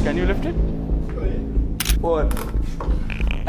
Can you lift it? और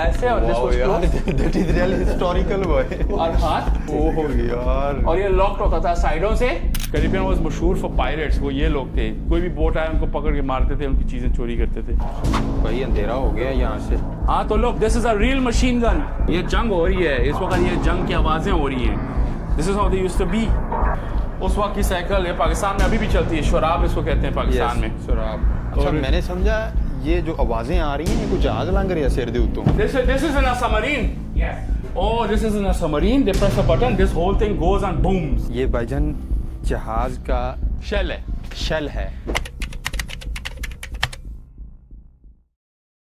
ऐसे और this was closed. That is really historical boy. और हाथ ओह यार. और ये लॉक्ड होता था साइडों से. कैरिबियन वाज मशहूर फॉर पायरेट्स. वो ये लोग थे. कोई भी बोट आया उनको पकड़ के मारते थे, उनकी चीजें चोरी करते थे. भाई अंधेरा हो गया यहाँ से. हाँ तो लोग, this is a real machine gun. ये जंग हो रही है इस वक्त, ये जंग की आवाजें हो रही हैं. This is how they used to be. उस वक्त की साइकिल ये पाकिस्तान में अभी भी चलती है. शराब इसको कहते हैं पाकिस्तान में. शराब. अच्छा मैंने समझा ये जो आवाजें आ रही हैं कुछ जहाज लंघ रही है सिर दे उत्तों. This is in a submarine. Yes. Oh, this is in a submarine. They press a button. This whole thing goes and booms. ये भाईजान जहाज का Shell है. शेल है.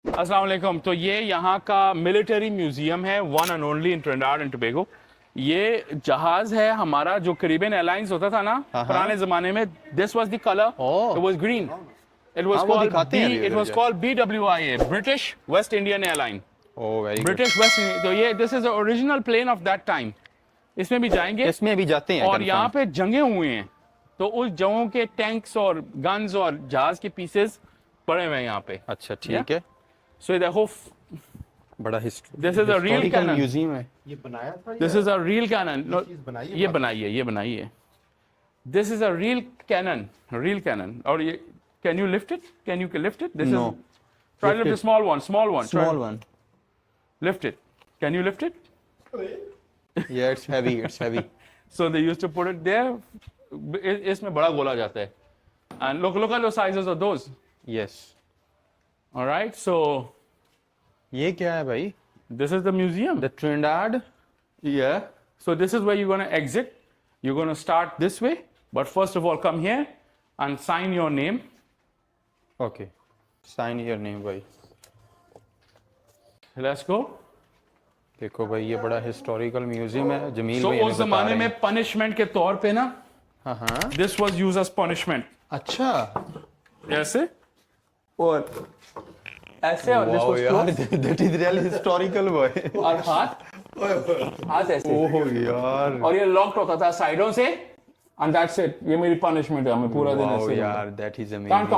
अस्सलाम वालेकुम. तो ये यहाँ का मिलिट्री म्यूजियम है, one and only in Trinidad and Tobago. ये जहाज है हमारा जो कैरिबियन एयरलाइंस होता था ना पुराने जमाने में. This was the colour. It was green. It was called BWIA, British West Indian Airline. Oh, very good. British West Indian. तो ये this is the original plane of that time. इसमें भी जाएंगे. इसमें भी जाते हैं. और यहाँ पे जंगे हुए हैं. तो उस जंगों के टैंक्स और गन्स और जहाज के पीसेस पड़े हुए हैं यहाँ पे. अच्छा ठीक है. So देखो बड़ा history. This is a real cannon. Museum है. ये बनाया था. This is a real cannon. No, ये ये बनाई है. This is a real cannon. और ये can you lift it? Can you lift it? This No. is. Try to lift the small one. Small one. Lift it. Can you lift it? Yeah, it's heavy. So they used to put it there. इसमें बड़ा गोला जाता है. And look at the sizes of those. Yes. All right. So ये क्या है भाई? this is the museum. The Trinidad. Yeah. So this is where you're going to exit. You're going to start this way. But first of all, come here and sign your name. Okay. Sign your name भाई. Let's go. देखो भाई ये बड़ा historical museum है. जमील भाई उस जमाने में पनिशमेंट के तौर पे ना, हाँ this was used as punishment. अच्छा. ऐसे और ऐसे और दिस Wow, वाज यार, close. that is really historical boy. और हाथ ऐसे. ओह यार. और ये लॉक्ड होता था साइडों से. And that's it. ये मेरी पनिशमेंट है. मैं पूरा दिन Wow, ऐसे. यार, that is amazing.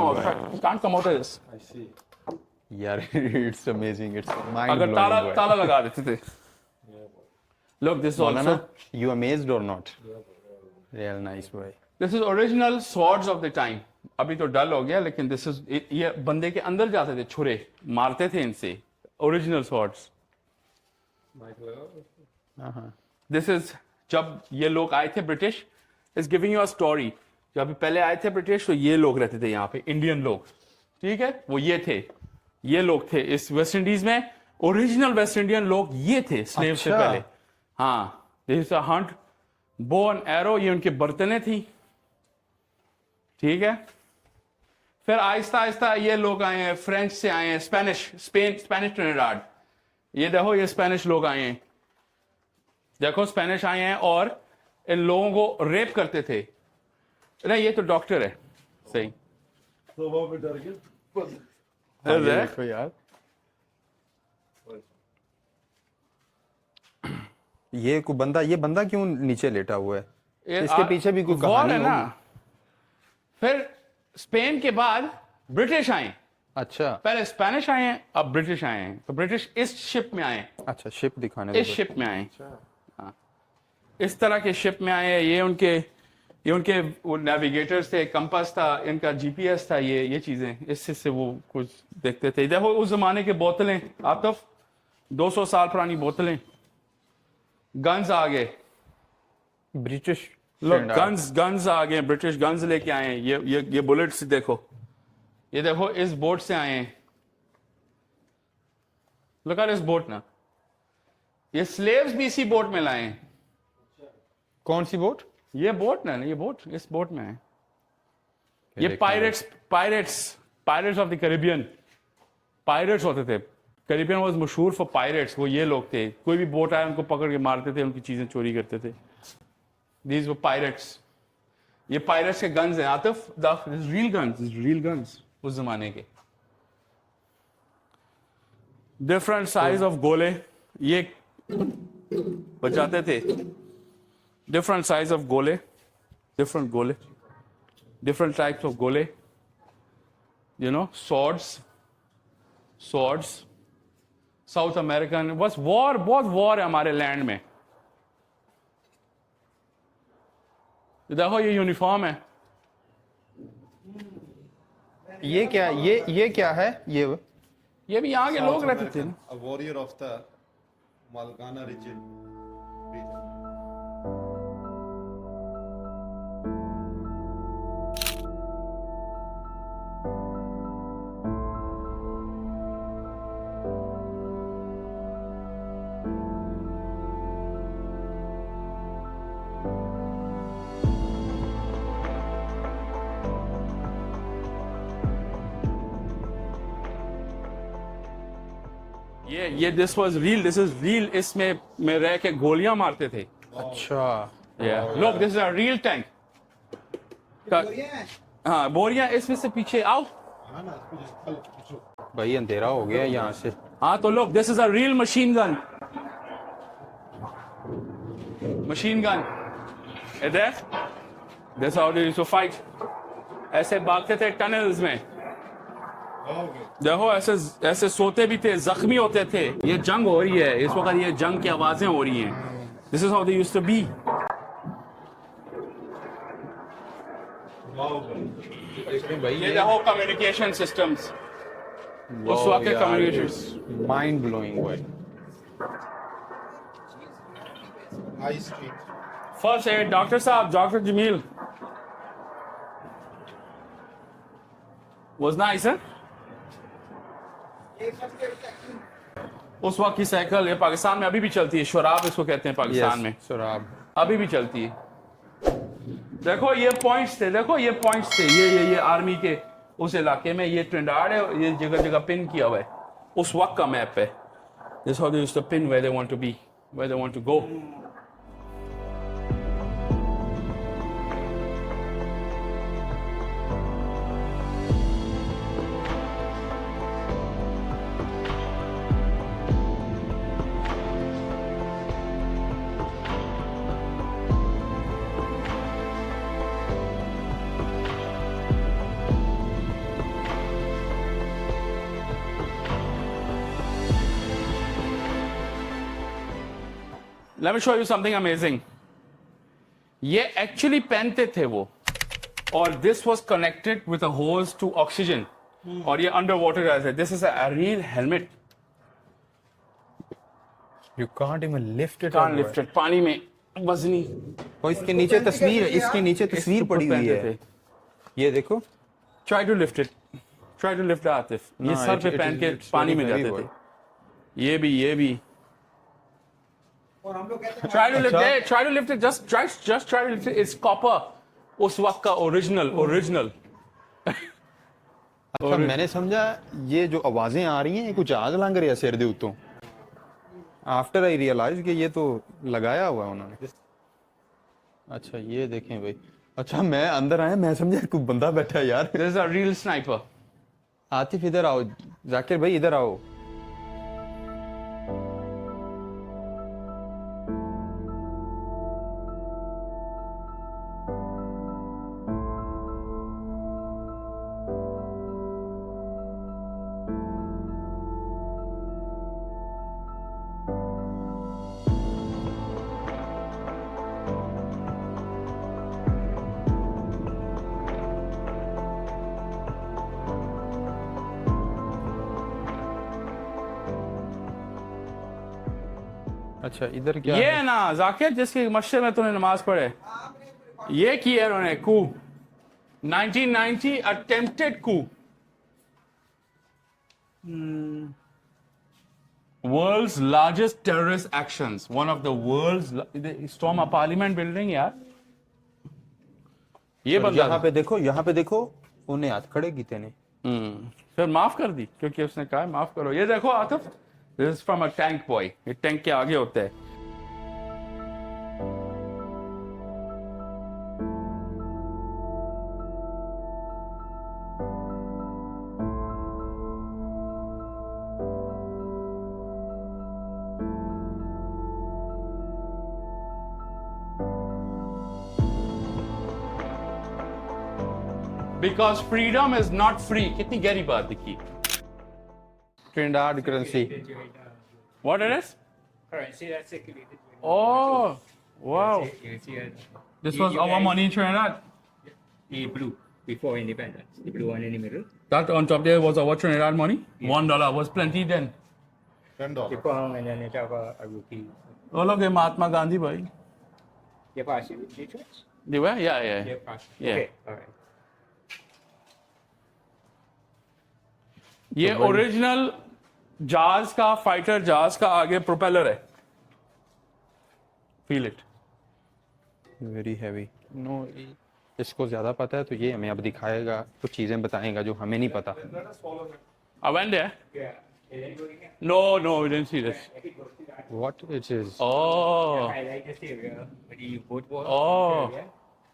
Can't come out of this. I see. यार, it's amazing. It's mind अगर blowing. ताला लगा देते थे. Look, this is also. You amazed or not? Real nice boy. This is original swords of the time. अभी तो डल हो गया लेकिन this is ये बंदे के अंदर जाते थे छुरे मारते थे इनसे. Original swords. This is जब ये लोग आए थे British. Is giving you a story. जब अभी पहले आए थे ब्रिटिश तो ये लोग रहते थे यहाँ पे, इंडियन लोग. ठीक है, वो ये थे. ये लोग थे इस वेस्ट इंडीज में. ओरिजिनल वेस्ट इंडियन लोग ये थे स्लेव से पहले. हाँ, this a Hunt bow and arrow. ये उनके बर्तनें थी. ठीक है, फिर आहिस्ता आहिस्ता ये लोग आए हैं. फ्रेंच से आए हैं, स्पेनिश ट्रिनिडाद. ये देखो ये स्पेनिश लोग आए हैं. देखो स्पेनिश आए हैं और इन लोगों को रेप करते थे. नहीं ये तो डॉक्टर है. सही. तो वो भी डर गया. देखो यार. ये बंदा क्यों नीचे लेटा हुआ है? इसके पीछे भी कोई कहानी है ना. फिर स्पेन के बाद ब्रिटिश आए. अच्छा. पहले स्पेनिश आए हैं, अब ब्रिटिश आए हैं. तो ब्रिटिश इस शिप में आए. अच्छा शिप दिखाने. इस शिप में आए. हाँ, इस तरह के शिप में आए. ये उनके वो नेविगेटर्स थे, कंपास था, इनका जीपीएस था. ये चीजें इससे वो कुछ देखते थे. देखो उस जमाने के बोतलें आतिफ, 200 साल पुरानी बोतलें. गन्स आ गए. ब्रिटिश गन्स आ गए. ब्रिटिश गन्स लेके आए हैं. ये बुलेट्स देखो. ये देखो इस बोट से आए हैं. लुक एट इस बोट ना. ये स्लेव्स भी इसी बोट में लाए हैं. कौन सी बोट? ये बोट ना, ये बोट इस बोट में है. ये pirates of the Caribbean. Pirates होते थे. कैरिबियन वाज मशहूर फॉर पायरेट्स. वो ये लोग थे. कोई भी बोट आया उनको पकड़ के मारते थे, उनकी चीजें चोरी करते थे. These were pirates. ये पायरेट्स के गन्स हैं आतिफ. रियल गन्स उस जमाने के. डिफरेंट साइज ऑफ गोले ये बचाते थे. different size of different types of gole. you know, swords, south American, बस वॉर, बहुत वॉर है हमारे लैंड में। देखो ये यूनिफॉर्म है। ये क्या, ये क्या है ये भी यहाँ के लोग रहते थे। A warrior of the Malgana region. ये this was real, this is real. इसमें में रह के गोलियां मारते थे। अच्छा, लोग, this is a real tank. हाँ, बोरियां इसमें से पीछे आओ। हाँ ना, इसको जिस कल पूछो। भाई अंधेरा हो गया यहाँ से। हाँ तो लोग, this is a real machine gun. Machine gun इधर, this how they used to fight. ऐसे भागते थे टनल्स में। देखो ऐसे ऐसे सोते भी थे, जख्मी होते थे। ये जंग हो रही है इस वक्त, ये जंग की आवाजें हो रही हैं। This is how they used to be. ये देखो कम्युनिकेशन सिस्टम्स, उस वक्त के कम्युनिकेशन। माइंड ब्लोइंग भाई। High street. First aid, doctor साहब, डॉक्टर जमील वाज नाइस। उस वक्त की साइकिल ये पाकिस्तान में अभी भी चलती है। शराब इसको कहते हैं पाकिस्तान में, शराब अभी भी चलती है। देखो ये पॉइंट्स थे, देखो ये पॉइंट्स थे, ये आर्मी के उस इलाके में। ये ट्रिनिडाड है, ये जगह जगह पिन किया हुआ है उस वक्त का मैप पे। This how they used to pin where they want to be, where they want to go. Let me show you something amazing. ये एक्चुअली पहनते थे वो, और this was connected with a hose to oxygen, और ये under water है। This is a real helmet. You can't even lift it, can't lift it, पानी में वजनी। और इसके नीचे तस्वीर, इसके नीचे तस्वीर पड़ी हुई है। ये देखो, try to lift it, try to lift Atif. ये सर पे पहन के पानी में जाते थे। ये भी और हम लोग कहते हैं try to lift it, try to lift it, just try to lift it. It's copper, उस वक्त का ओरिजिनल। अच्छा मैंने समझा ये जो आवाजें आ रही हैं ये कुछ आग लग रही है सिर दे उत्तों। आफ्टर आई रियलाइज कि ये तो लगाया हुआ है उन्होंने। अच्छा ये देखें भाई। अच्छा मैं अंदर आया, मैं समझा कोई बंदा बैठा है यार। This is a real sniper. Atif इधर आओ, जाकिर भाई इधर आओ। अच्छा इधर क्या ये है? है ना जाकिर, जिसकी मस्जिद में तूने नमाज पढ़े। ये किया उन्होंने coup, 1990 attempted coup. World's largest terrorist actions, one of the world's. Storm a parliament building यार। ये बंदा यहाँ पे देखो उन्हें हाथ खड़े कीते ने। फिर माफ कर दी, क्योंकि उसने कहा माफ करो। ये देखो Atif, this is from a tank boy. ये टैंक के आगे होता है। because freedom is not free. कितनी गहरी बात लिखी. Trinidad currency. What it is? Currency that's circulated. Oh, wow. You see it. This was our money in Trinidad. The blue before independence. The blue one in the middle. That on top there was our Trinidad money. $1 was plenty then. $10. The pound and then it have a rupee. वो लोग ये महात्मा गांधी भाई. You pass it with the They were? Yeah. You pass. Yeah. Okay, alright. ये original जहाज का fighter जहाज का आगे प्रोपेलर है. Feel it. Very heavy. No, इसको ज्यादा पता है तो ये हमें अब दिखाएगा, कुछ चीजें बताएगा जो हमें नहीं पता. I went there. Yeah. And then go in here. No, we didn't see this. If it goes to that. What it is. Oh, Highlight this area where the boat was. Oh. Yeah.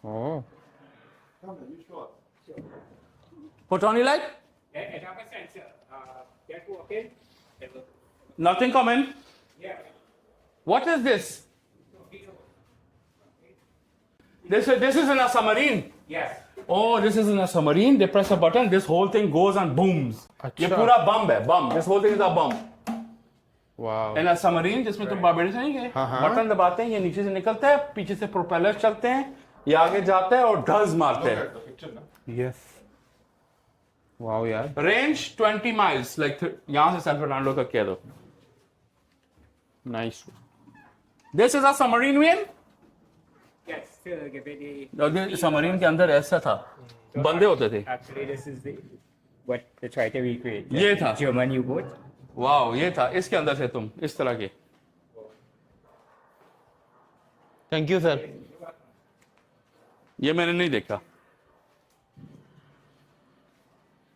Oh, put on your light. Yeah, it have a sensor. Just walk in. It will- Nothing coming. Yeah. What is this? This is in a submarine. Yes. Oh, this is in a submarine. They press a button. This whole thing goes and booms. ये अच्छा. पूरा बम है, बम. This whole thing is a bomb. Wow. In a submarine जिसमें तुम Barbados नहीं गए, हाँ, हाँ. बटन दबाते हैं, ये नीचे से निकलता है, पीछे से प्रोपेलर चलते हैं, ये आगे जाता है और ढज मारते हैं. The picture, na? Yes. Wow यार. Range 20 miles, like यहाँ से सैन फर्नांडो तक कह दो. Nice. This is a submarine win. Yes. To give it the. Submarine के अंदर ऐसा था, बंदे होते थे. Actually, this is the what they try to recreate. ये था. German U-boat. वाओ, ये था. इसके अंदर थे तुम, इस तरह के. Thank you sir. ये मैंने नहीं देखा.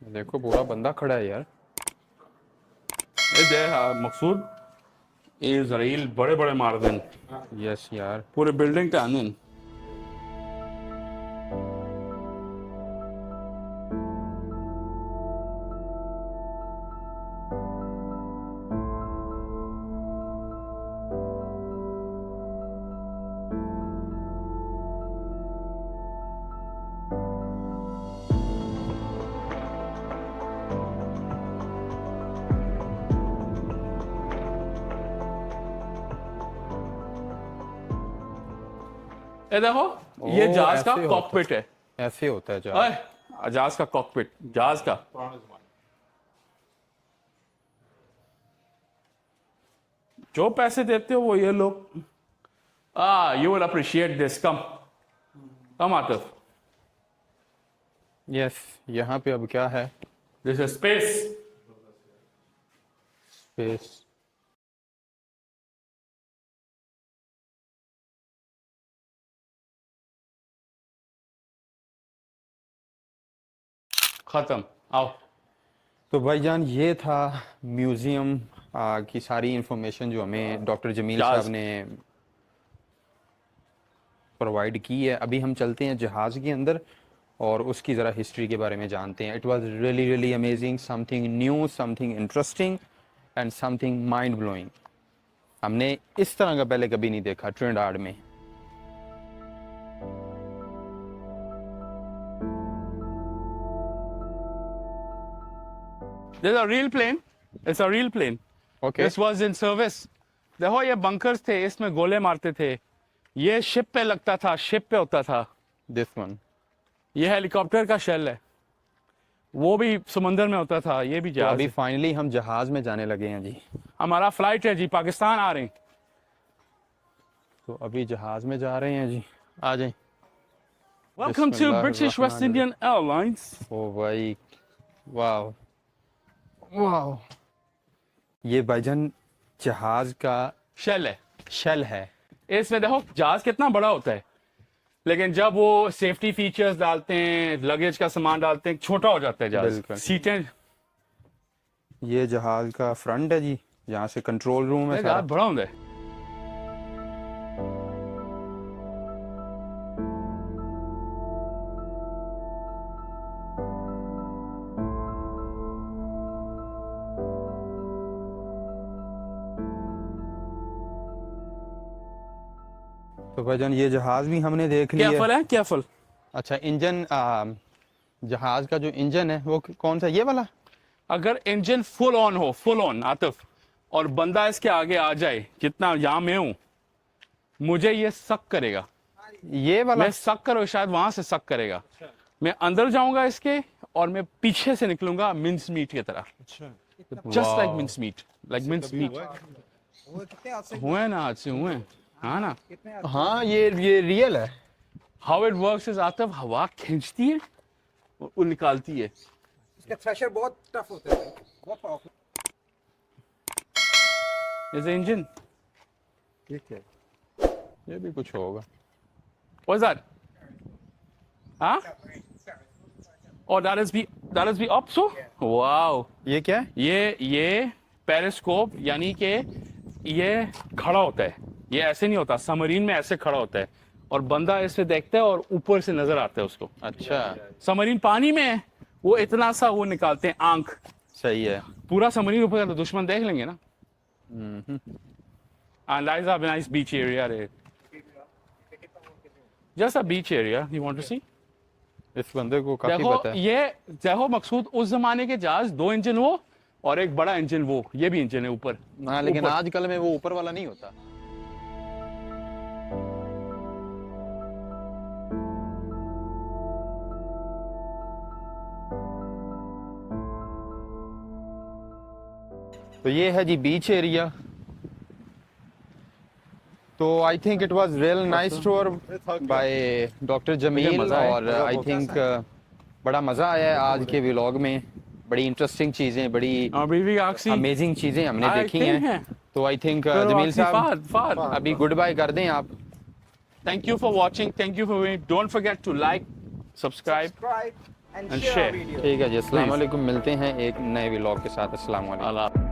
देखो पूरा बंदा खड़ा है यार. ये दे मकसूद इजराइल बड़े बड़े मार देन यस यार. पूरे बिल्डिंग पे आने. ये देखो, ये ओ, जहाज का ऐसे होता कॉकपिट है. ऐसे होता है जहाँ. अय, जहाज का कॉकपिट, जहाज का. जो पैसे देते हो वो ये लोग. You will appreciate this. Come Atif. Yes. यहाँ पे अब क्या है? This is space. स्पेस. खत्म. आओ. तो भाईजान ये था म्यूजियम की सारी इंफॉर्मेशन जो हमें डॉक्टर जमील जहाज। साहब ने प्रोवाइड की है. अभी हम चलते हैं जहाज़ के अंदर और उसकी ज़रा हिस्ट्री के बारे में जानते हैं. It was really really amazing, something new, something interesting and something mind blowing. हमने इस तरह का पहले कभी नहीं देखा ट्रिनिडाड में. This is a real plane. It's a real plane. Okay. This was in service. देखो ये बंकर्स थे, इसमें गोले मारते थे. ये शिप पे लगता था, शिप पे होता था. This one. ये हेलीकॉप्टर का शेल है. वो भी समंदर में होता था. ये भी तो जहाज अभी है. फाइनली हम जहाज़ में जाने लगे हैं जी. हमारा फ्लाइट है जी, पाकिस्तान आ रहे हैं. तो अभी जहाज़ में जा रहे हैं जी. आ जाएं. Welcome to British West Indian Airlines. ओ भाई, वाह वाह. ये भाईजान जहाज का शेल है. शेल है. इसमें देखो जहाज कितना बड़ा होता है, लेकिन जब वो सेफ्टी फीचर्स डालते हैं, लगेज का सामान डालते हैं, छोटा हो जाता है जहाज. बिल्कुल. सीटें. ये जहाज का फ्रंट है जी, यहाँ से कंट्रोल रूम है जहाज सारा. बड़ा होता है. तो भाईजान ये जहाज भी हमने देख लिया. केयरफुल है, केयरफुल. अच्छा, इंजन जहाज का जो इंजन है वो कौन सा, ये वाला? अगर इंजन फुल ऑन हो, फुल ऑन आतिफ, और बंदा इसके आगे आ जाए, जितना यहाँ मैं हूं, मुझे ये सक करेगा। ये वाला? मैं सक करो, शायद वहां से सक करेगा। मैं अंदर जाऊंगा इसके और मैं पीछे से निकलूंगा मिंस मीट की तरह, just like mince meat, like mince meat. वो कितने हाथ से हुए ना, आज से हुए, हाँ ना। कितने हाथ हाँ ये रियल है। How it works is Atif, हवा खींचती है और वो निकालती है। इसका थ्रेशर बहुत टफ होता है, बहुत पावरफुल। इज इंजन, ये क्या? ये भी कुछ होगा। What is that? हाँ? और that is be up so? Wow. ये क्या है? ये पेरिस्कोप, यानी कि ये खड़ा होता है, ये ऐसे नहीं होता, सबमरीन में ऐसे खड़ा होता है और बंदा ऐसे देखता है और ऊपर से नजर आता है उसको। अच्छा, सबमरीन पानी में है, वो इतना सा वो निकालते हैं आंख, सही है। पूरा सबमरीन ऊपर का तो दुश्मन देख लेंगे ना। And that is a nice beach area there. Just a beach area. You want to see? इस बंदे को काफी देखो पता है। ये देखो मकसूद, उस जमाने के जहाज 2 इंजन वो और एक बड़ा इंजन वो, ये भी इंजन है ऊपर। हाँ, लेकिन ऊपर। आजकल में वो ऊपर वाला नहीं होता। तो ये है जी बीच एरिया। तो I think it was real nice tour by doctor Jamil, मजा आया। और आई थिंक बड़ा मजा आया है आज के व्लॉग में। बड़ी इंटरेस्टिंग चीजें, बड़ी अभी भी आखसी अमेजिंग चीजें हमने देखी हैं। तो आई थिंक जमील साहब अभी गुड बाय कर दें आप। Thank you for watching. Thank you for watching. Don't forget to like, subscribe. subscribe and And share share. our video. ठीक है जी, अस्सलाम वालेकुम। मिलते हैं एक नए व्लॉग के साथ। अस्सलाम वालेकुम। Allah.